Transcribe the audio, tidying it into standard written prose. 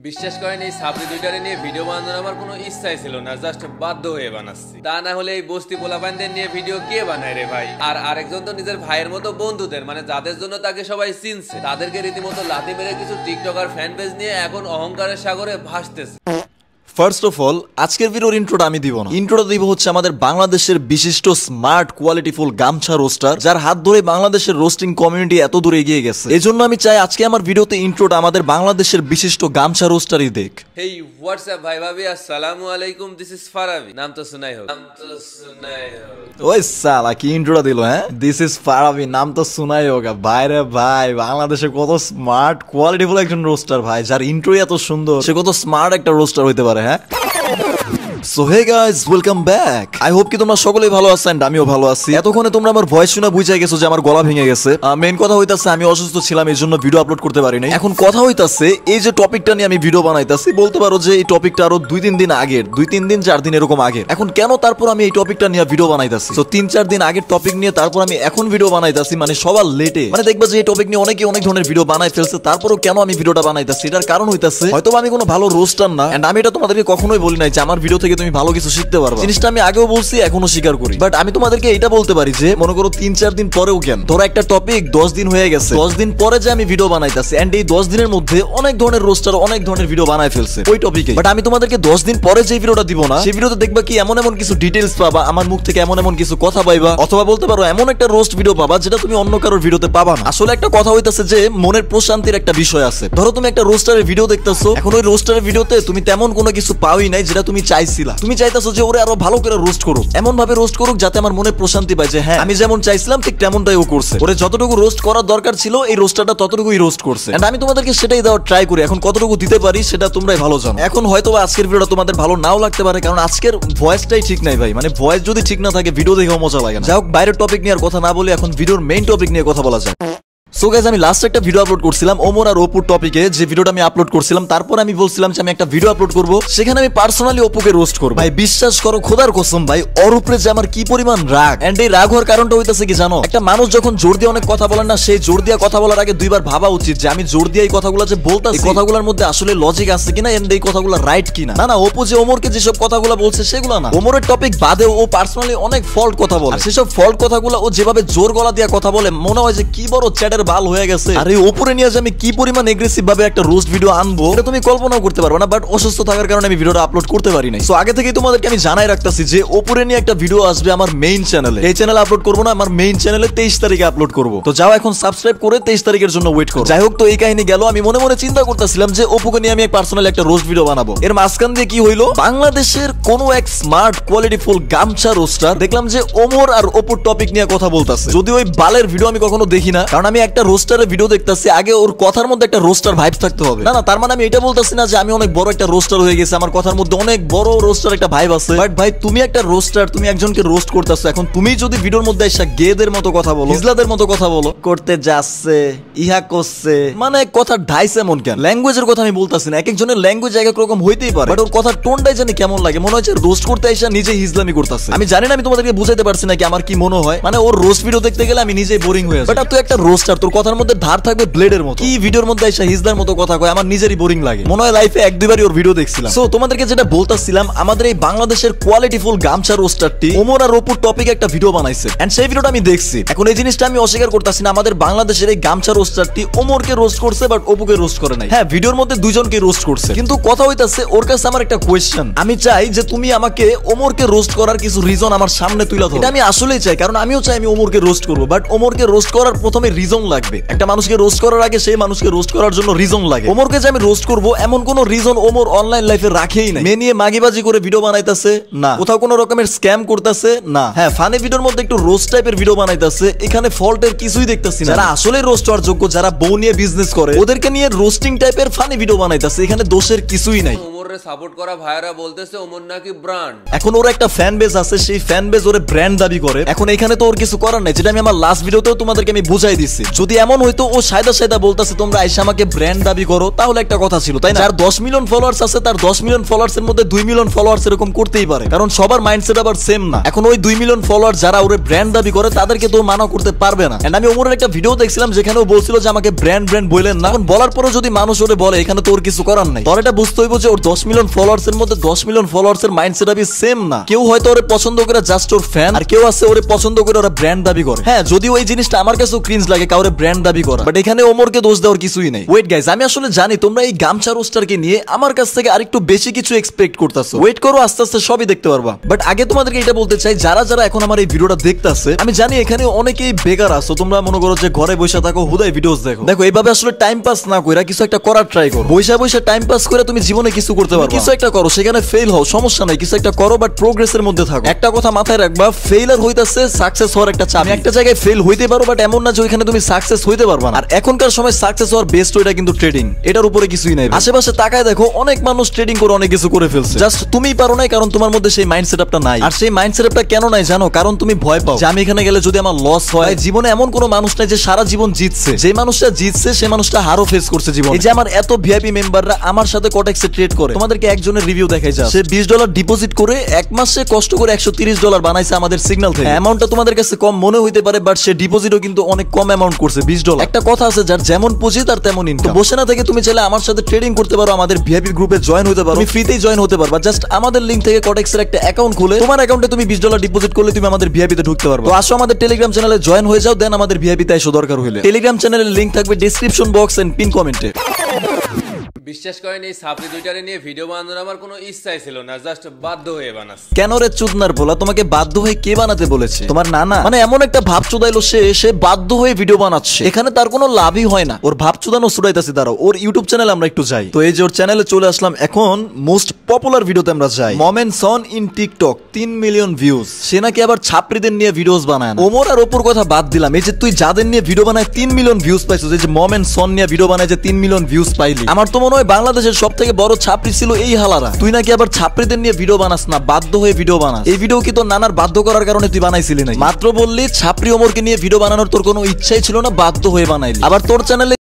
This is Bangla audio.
বিশ্বাস করেন এই সাবরি দুইটারে নিয়ে ভিডিও বানানোর আমার কোনো ইচ্ছাই ছিল না, জাস্ট বাধ্য হয়ে বানাচ্ছি। তা না হলে এই বস্তি পোলাপানদের নিয়ে ভিডিও কে বানায় রে ভাই। আর আরেকজন তো নিজের ভাইয়ের মতো বন্ধুদের, মানে যাদের জন্য তাকে সবাই চিনছে, তাদেরকে রীতিমতো লাথি মেরে কিছু টিকটকার ফ্যান পেজ নিয়ে এখন অহংকারের সাগরে ভাসতেছে। ফার্স্ট অফ অল, আজকের ভিডিওর ইন্ট্রোটা আমি দিব না। ইন্ট্রোটা দিব হচ্ছে আমাদের বাংলাদেশের বিশিষ্ট স্মার্ট কোয়ালিটিফুল গামছা রোস্টার, যার হাত ধরে বাংলাদেশের রোস্টিং কমিউনিটি এত দূর এগিয়ে গেছে। এজন্য আমি চাই আজকে আমার ভিডিওতে ইন্ট্রোটা আমাদের বাংলাদেশের বিশিষ্ট গামছা রোস্টারই দেখ। হেই হোয়াটসঅ্যাপ ভাই ভাবি, আসসালামু আলাইকুম, দিস ইজ ফারাবি। নাম তো শুনাই হোক, নাম তো শুনাই হোক। ওই সালা কি ইন্ট্রোটা দিল, হ্যাঁ? দিস ইজ ফারাবি, নাম তো শুনাই হোক। ভাই রে ভাই, বাংলাদেশে কত স্মার্ট কোয়ালিটিফুল একজন রোস্টার ভাই, যার ইন্ট্রোই এত সুন্দর, সে কত স্মার্ট একটা রোস্টার হইতে পারে, হ্যাঁ? So hey guys, welcome back. I hope কি তোমরা সকলেই ভালো আছো এন্ড আমিও ভালো আছি। এতক্ষণে তোমরা আমার ভয়েস শুনে বুঝে গেছো যে আমার গলা ভেঙে গেছে। মেইন কথা হইতাছে আমি অসুস্থ ছিলাম, এই জন্য ভিডিও আপলোড করতে পারি নাই। এখন কথা হইতাছে এই যে টপিকটা নিয়ে আমি ভিডিও বানাইতাছি, বলতে পারো যে এই টপিকটা আরো 2-3 দিন আগের, 2-3 দিন 4 দিন এরকম আগে। এখন কেন তারপর আমি এই টপিকটা নিয়ে ভিডিও বানাইতাছি? তো 3-4 দিন আগের টপিক নিয়ে তারপর আমি এখন ভিডিও বানাইতাছি, মানে সবার লেটে। মানে দেখবা যে এই টপিক নিয়ে অনেকে অনেক ধরনের ভিডিও বানাই ফেলছে, তারপরও কেন আমি ভিডিওটা বানাইতাছি? এটার কারণ হইতাছে হয়তো আমি কোনো ভালো রোস্টার না, এন্ড আমি এটা তোমাদেরকে কখনোই বলি নাই যে আমার ভিডিও থেকে তুমি ভালো কিছু শিখতে পারবা। জিনিসটা আমি আগেও বলছি, এখনো স্বীকার করি। বাট আমি তোমাদেরকে এটা বলতে পারি যে মনে করো 3-4 দিন পরেও কেন, ধরো একটা টপিক 10 দিন হয়ে গেছে, 10 দিন পরে যে আমি ভিডিও বানাইতাছি, এন্ড এই 10 দিনের মধ্যে অনেক ধরনের রোস্টার অনেক ধরনের ভিডিও বানাই ফেলছে ওই টপিকে। বাট আমি তোমাদেরকে 10 দিন পরে যে ভিডিওটা দিব না, সেই ভিডিওতে দেখবা কি এমন এমন কিছু ডিটেইলস পাবা, আমার মুখ থেকে এমন এমন কিছু কথা পাইবা, অথবা বলতে পারো এমন একটা রোস্ট ভিডিও পাবা যেটা তুমি অন্য কারোর ভিডিওতে পাবা না। আসলে একটা কথা হইতাছে যে মনের প্রশান্তির একটা বিষয় আছে। ধরো তুমি একটা রোস্টারের ভিডিও দেখতেছো, এখন ওই রোস্টারের ভিডিওতে তুমি তেমন কোনো কিছু পাওই নাই যেটা তুমি চাইছিলা। তুমি চাইতাছো যে ওরে আরো ভালো করে রোস্ট করুক, এমন ভাবে রোস্ট করুক যাতে আমার মনে প্রশান্তি পায় যে হ্যাঁ আমি যেমন চাইছিলাম ঠিক তেমনটাই ও করছে। ওরে যতটুকু রোস্ট করার দরকার ছিল এই রোস্টারটা ততটুকুই রোস্ট করছে, এন্ড আমি তোমাদেরকে সেটাই দেওয়ার ট্রাই করি। এখন কতটুকু দিতে পারি সেটা তোমরাই ভালো জানো। এখন হয়তো আজকের ভিডিওটা তোমাদের ভালো নাও লাগতে পারে, কারণ আজকের ভয়েসটাই ঠিক নাই ভাই। মানে ভয়েস যদি ঠিক না থাকে ভিডিও দেখেও মজা লাগে না। যাই হোক, বাইরের টপিক নিয়ে আর কথা না বলে এখন ভিডিওর মেইন টপিক নিয়ে কথা বলা যায়। সো গাইস, আমি লাস্ট একটা ভিডিও আপলোড করছিলাম ওমর আর অপুর টপিকে, যে ভিডিওটা আমি আপলোড করছিলাম। তারপর আমি বলছিলাম যে আমি একটা ভিডিও আপলোড করব, সেখানে আমি পার্সোনালি অপুকে রোস্ট করব। ভাই বিশ্বাস করো, খোদার কসম ভাই, ওর উপরে যে আমার কি পরিমাণ রাগ, এন্ড এই রাগ হওয়ার কারণটা হইতাছে কি জানো? একটা মানুষ যখন জোর দিয়ে অনেক কথা বলে না, সেই জোর দিয়ে কথা বলার আগে দুইবার ভাবা উচিত যে আমি জোর দিয়ে এই কথাগুলো যে বলতাছি, এই কথাগুলোর মধ্যে আসলে লজিক আছে কিনা, এন্ড এই কথাগুলো রাইট কিনা। না না, অপু যে ওমরকে যেসব কথাগুলো বলছে সেগুলো না, ওমরের টপিক বাদেও ও পার্সোনালি অনেক ফল্ট কথা বলে। সেসব ফল্ট কথাগুলো ও যেভাবে জোর গলা দিয়ে কথা বলে, মনে হয় যে কি বড় চ্যাটের বাল হয়ে গেছে। আর এই উপরে নিয়ে যে আমি কি পরিমাণ এগ্রেসিভ ভাবে একটা রোস্ট ভিডিও আনবো এটা তুমি কল্পনাও করতে পারবে না। বাট অসুস্থ থাকার কারণে আমি ভিডিওটা আপলোড করতে পারি নাই। সো আগে থেকেই তোমাদেরকে আমি জানাই রাখতেছি যে উপরে নিয়ে একটা ভিডিও আসবে আমার মেইন চ্যানেলে। এই চ্যানেলে আপলোড করবো না, আমার মেইন চ্যানেলে 23 তারিখে আপলোড করবো। তো যাও এখন সাবস্ক্রাইব করে 23 তারিখের জন্য ওয়েট করো। যাই হোক, তো এই কাহিনী গেল। আমি মনে মনে চিন্তা করতেছিলাম যে অপুকে নিয়ে আমি পার্সোনালি একটা রোস্ট ভিডিও বানাবো। এর মাঝখান দিয়ে কি হইলো, বাংলাদেশের কোন এক স্মার্ট কোয়ালিটিফুল গামছা রোস্টার দেখলাম যে ওমর আর অপুর টপিক নিয়ে কথা বলতেছে। যদি ওই বালের ভিডিও আমি কখনো দেখি না, কারণ আমি একটা রোস্টারের ভিডিও দেখতেছি, আগে ওর কথার মধ্যে একটা রোস্টার ভাইব থাকতে হবে। না না, তার মানে আমি এটা বলতেছি না যে আমি অনেক বড় একটা রোস্টার হয়ে গেছি, আমার কথার মধ্যে অনেক বড় রোস্টার একটা ভাইব আছে। বাট ভাই, তুমি একটা রোস্টার, তুমি একজনকে রোস্ট করতেছো। এখন তুমি যদি ভিডিওর মধ্যে এসে গেদের মতো কথা বলো, হিজলাদের মতো কথা বলো, করতে যাচ্ছে, ইহা করছে, মানে কথা ঢাইছে এমন কেন? ল্যাঙ্গুয়েজের কথা আমি বলতেছি না, এক একজনের ল্যাঙ্গুয়েজ এক এক রকম হইতেই পারে। বাট ওর কথার টোনটাই জানি কেমন লাগে, মনে হচ্ছে রোস্ট করতে এসে নিজে হিজলামি করতেছে। আমি জানি না আমি তোমাদেরকে বুঝাইতে পারছি নাকি আমার কি মনে হয়। মানে ওর রোস্ট ভিডিও দেখতে গেলে আমি নিজেই বোরিং হয়ে যাই। বাট তুই একটা রোস্টার, তোর কথার মধ্যে ধার থাকবে ব্লেডের মতো। কি ভিডিওর মধ্যে এসে হিজলার মতো কথা কয়, আমার নিজেরই বোরিং লাগে। মনে হয় লাইফে 1-2বারই ওর ভিডিও দেখছিলাম। সো তোমাদেরকে যেটা বলতাছিলাম, আমাদের এই বাংলাদেশের কোয়ালিটিফুল গামছা রোস্টারটি ওমর আর অপুর টপিক একটা ভিডিও বানাইছে, এন্ড সেই ভিডিওটা আমি দেখছি। এখন এই জিনিসটা আমি অস্বীকার করতেছি না, আমাদের বাংলাদেশের এই গামছা রোস্টারটি ওমরকে রোস্ট করছে, বাট অপুকে রোস্ট করে নাই। হ্যাঁ, ভিডিওর মধ্যে দুইজনকে রোস্ট করছে, কিন্তু কথা হইতাছে ওর কাছে আমার একটা কোয়েশ্চেন। আমি চাই যে তুমি আমাকে ওমরকে রোস্ট করার কিছু রিজন আমার সামনে তুলে ধরো। এটা আমি আসলেই চাই, কারণ আমিও চাই আমি ওমরকে রোস্ট করবো। বাট ওমরকে রোস্ট করার প্রথমে রিজন লাগবে। একটা মানুষকে রোস্ট করার আগে সেই মানুষকে রোস্ট করার জন্য রিজন লাগে। ওমরকে যে আমি রোস্ট করব এমন কোন রিজন ওমর অনলাইন লাইফে রাখেই নাই। মেয়ে নিয়ে মাগিবাজি করে ভিডিও বানাইতাছে না, কোথাও কোনো রকমের স্ক্যাম করতেছে না। হ্যাঁ, ফানি ভিডিওর মধ্যে একটু রোস্ট টাইপের ভিডিও বানাইতাছে, এখানে ফল্টের কিছুই দেখতেছি না। যারা আসলে রোস্ট হওয়ার যোগ্য, যারা বউ নিয়ে বিজনেস করে, ওদেরকে নিয়ে রোস্টিং টাইপের ফানি ভিডিও বানাইতাছে, এখানে দোষের কিছুই নাই। ওমর ওমরের সাপোর্ট করা ভাইয়েরা বলতেছে ওমর নাকি ব্র্যান্ড। এখন ওর একটা ফ্যান বেজ আছে, সেই ফ্যান বেজ ওরে ব্র্যান্ড দাবি করে। এখন এখানে তো ওর কিছু করার নাই, যেটা আমি আমার লাস্ট ভিডিওতেও তোমাদেরকে আমি বুঝাই দিচ্ছি। যদি এমন হইতো ও সায়দা সায়দা বলতেছে তোমরা আইসা আমাকে ব্র্যান্ড দাবি করো, তাহলে একটা কথা ছিল, তাই না? যার 10 মিলিয়ন ফলোয়ার্স আছে তার 10 মিলিয়ন ফলোয়ার্স এর মধ্যে 2 মিলিয়ন ফলোয়ার্স এরকম করতেই পারে, কারণ সবার মাইন্ডসেট আবার সেম না। এখন ওই 2 মিলিয়ন ফলোয়ার যারা ওরে ব্র্যান্ড দাবি করে তাদেরকে তো মানা করতে পারবে না। এন্ড আমি ওমরের একটা ভিডিও দেখছিলাম যেখানে ও বলছিল যে আমাকে ব্র্যান্ড ব্র্যান্ড বলেন না। এখন বলার পরও যদি মানুষ ওরে বলে, এখানে তো ওর কিছু করার নাই। তোর এটা বুঝতে হইব যে ওর 10 মিলিয়ন ফলোয়ার্স এর মধ্যে 10 মিলিয়ন ফলোয়ার্স এর মাইন্ডসেট আবি সেম না। কেউ হয়তো ওরে পছন্দ করে জাস্ট ওর ফ্যান, আর কেউ আছে ওরে পছন্দ করে ওরা ব্র্যান্ড দাবি করে। হ্যাঁ, যদি ওই জিনিসটা আমার কাছেও ক্রিঞ্জ লাগে কাউরে ব্র্যান্ড দাবি করা, বাট এখানে ওমরকে দোষ দেওয়ার কিছুই নাই। ওয়েট গাইস, আমি আসলে জানি তোমরা এই গামছা রোস্টারকে নিয়ে আমার কাছ থেকে আরেকটু বেশি কিছু এক্সপেক্ট করতেছো। ওয়েট করো, আস্তে আস্তে সবই দেখতে পারবা। বাট আগে তোমাদেরকে এটা বলতে চাই, যারা যারা এখন আমার এই ভিডিওটা দেখতেছে, আমি জানি এখানে অনেকেই বেকার আছো, তোমরা মনে করো যে ঘরে বসে থাকো, হুদাই ভিডিওস দেখো। দেখো, এইভাবে আসলে টাইম পাস না কইরা কিছু একটা করার ট্রাই করো। বসে বসে টাইম পাস করে তুমি জীবনে কিছু করতে পারবে। কিছু একটা করো, সেখানে ফেল হও, সমস্যা নাই, কিছু একটা করো, বাট প্রোগ্রেসের মধ্যে থাকো। একটা কথা মাথায় রাখবা, ফেইলার হইতাছে সাকসেস হওয়ার একটা চাবি। একটা জায়গায় ফেল হইতে পারো, বাট এমন না যে ওইখানে তুমি সাকসেস হইতে পারবা না। আর এখনকার সময় সাকসেস হওয়ার বেস্ট ওইটা কিন্তু ট্রেডিং, এটার উপরে কিছুই নাই। আশেপাশে তাকায় দেখো, অনেক মানুষ ট্রেডিং করে অনেক কিছু করে ফেলছে, জাস্ট তুমিই পারো নাই, কারণ তোমার মধ্যে সেই মাইন্ড সেটআপটা নাই। আর সেই মাইন্ড সেটআপটা কেন নাই জানো? কারণ তুমি ভয় পাও যে আমি এখানে গেলে যদি আমার লস হয়। জীবনে এমন কোনো মানুষ নাই যে সারা জীবন জিতছে। যে মানুষটা জিতছে সে মানুষটা হারও ফেস করছে জীবনে। এই যে আমার এত ভিআইপি মেম্বাররা আমার সাথে কটেক্সে ট্রেড করে, তোমাদেরকে একজনের রিভিউ দেখাই যা, সে $20 ডিপোজিট করে এক মাসে কষ্ট করে $130 বানাইছে আমাদের সিগন্যাল থেকে। অ্যামাউন্টটা তোমাদের কাছে কম মনে হইতে পারে, বাট সে ডিপোজিটও কিন্তু অনেক কম অ্যামাউন্ট করছে, $20। একটা কথা আছে, যার যেমন পুঁজি তার তেমন ইনকাম। বসে না থেকে তুমি চাইলে আমার সাথে ট্রেডিং করতে পারো, আমাদের ভিআইপি গ্রুপে জয়েন হতে পারো, তুমি ফ্রিতেই জয়েন হতে পারবা। জাস্ট আমাদের লিংক থেকে কটেক্সের একটা অ্যাকাউন্ট খুলে তোমার অ্যাকাউন্টে তুমি $20 ডিপোজিট করলে তুমি আমাদের ভিআইপি তে ঢুকতে পারবে। তো আসো আমাদের টেলিগ্রাম চ্যানেলে জয়েন হয়ে যাও, দেন আমাদের ভিআইপি তে এসো দরকার হলে। টেলিগ্রাম চ্যানেলের লিংক থাকবে ডেসক্রিপশন বক্স এন্ড পিন কমেন্টে। বিশ্বাস করেন, এই সাপ্লি দুইটারে নিয়ে ভিডিও বানানোর আমার কোনো ইচ্ছাই ছিল না, জাস্ট বাধ্য হয়ে বানাচ্ছি। কেন রে চুদনার বলা, তোমাকে বাধ্য হয়ে কে বানাতে বলেছে? তোমার নানা? মানে এমন একটা ভাব চুদাইলো সে বাধ্য হয়ে ভিডিও বানাচ্ছে, এখানে তার কোনো লাভই হয় না। ওর ভাব চুদানো ছুড়াইতাছি, দাঁড়াও ওর ইউটিউব চ্যানেলে আমরা একটু যাই। তো এই যে ওর চ্যানেলে চলে আসলাম, এখন মোস্ট পপুলার ভিডিওতে আমরা যাই। Moments on in TikTok 3 million views. সে নাকি আবার ছাত্রীদের নিয়ে ভিডিওস বানায় না। ওমর আর ওপর কথা বাদ দিলাম, এই যে তুই যাদের নিয়ে ভিডিও বানায় 3 মিলিয়ন ভিউজ পাইছিস, এই যে মোমেন্টস অন নিয়ে ভিডিও বানায় যে 3 মিলিয়ন ভিউজ পাইলি, আমার তো মনে হয় বাংলাদেশের সব থেকে বড় ছাপড়ি ছিল এই হালারা। তুই নাকি আবার ছাপড়িদের নিয়ে ভিডিও বানাস না, বাধ্য হয়ে ভিডিও বানাস। এই ভিডিও কি তোর নানার বাধ্য করার কারণে তুই বানাইছিলি না? মাত্র বললি ছাপড়ি ওমরকে নিয়ে ভিডিও বানানোর তোর কোনো ইচ্ছাই ছিল না, বাধ্য হয়ে বানাইলি। আবার তোর চ্যানেলে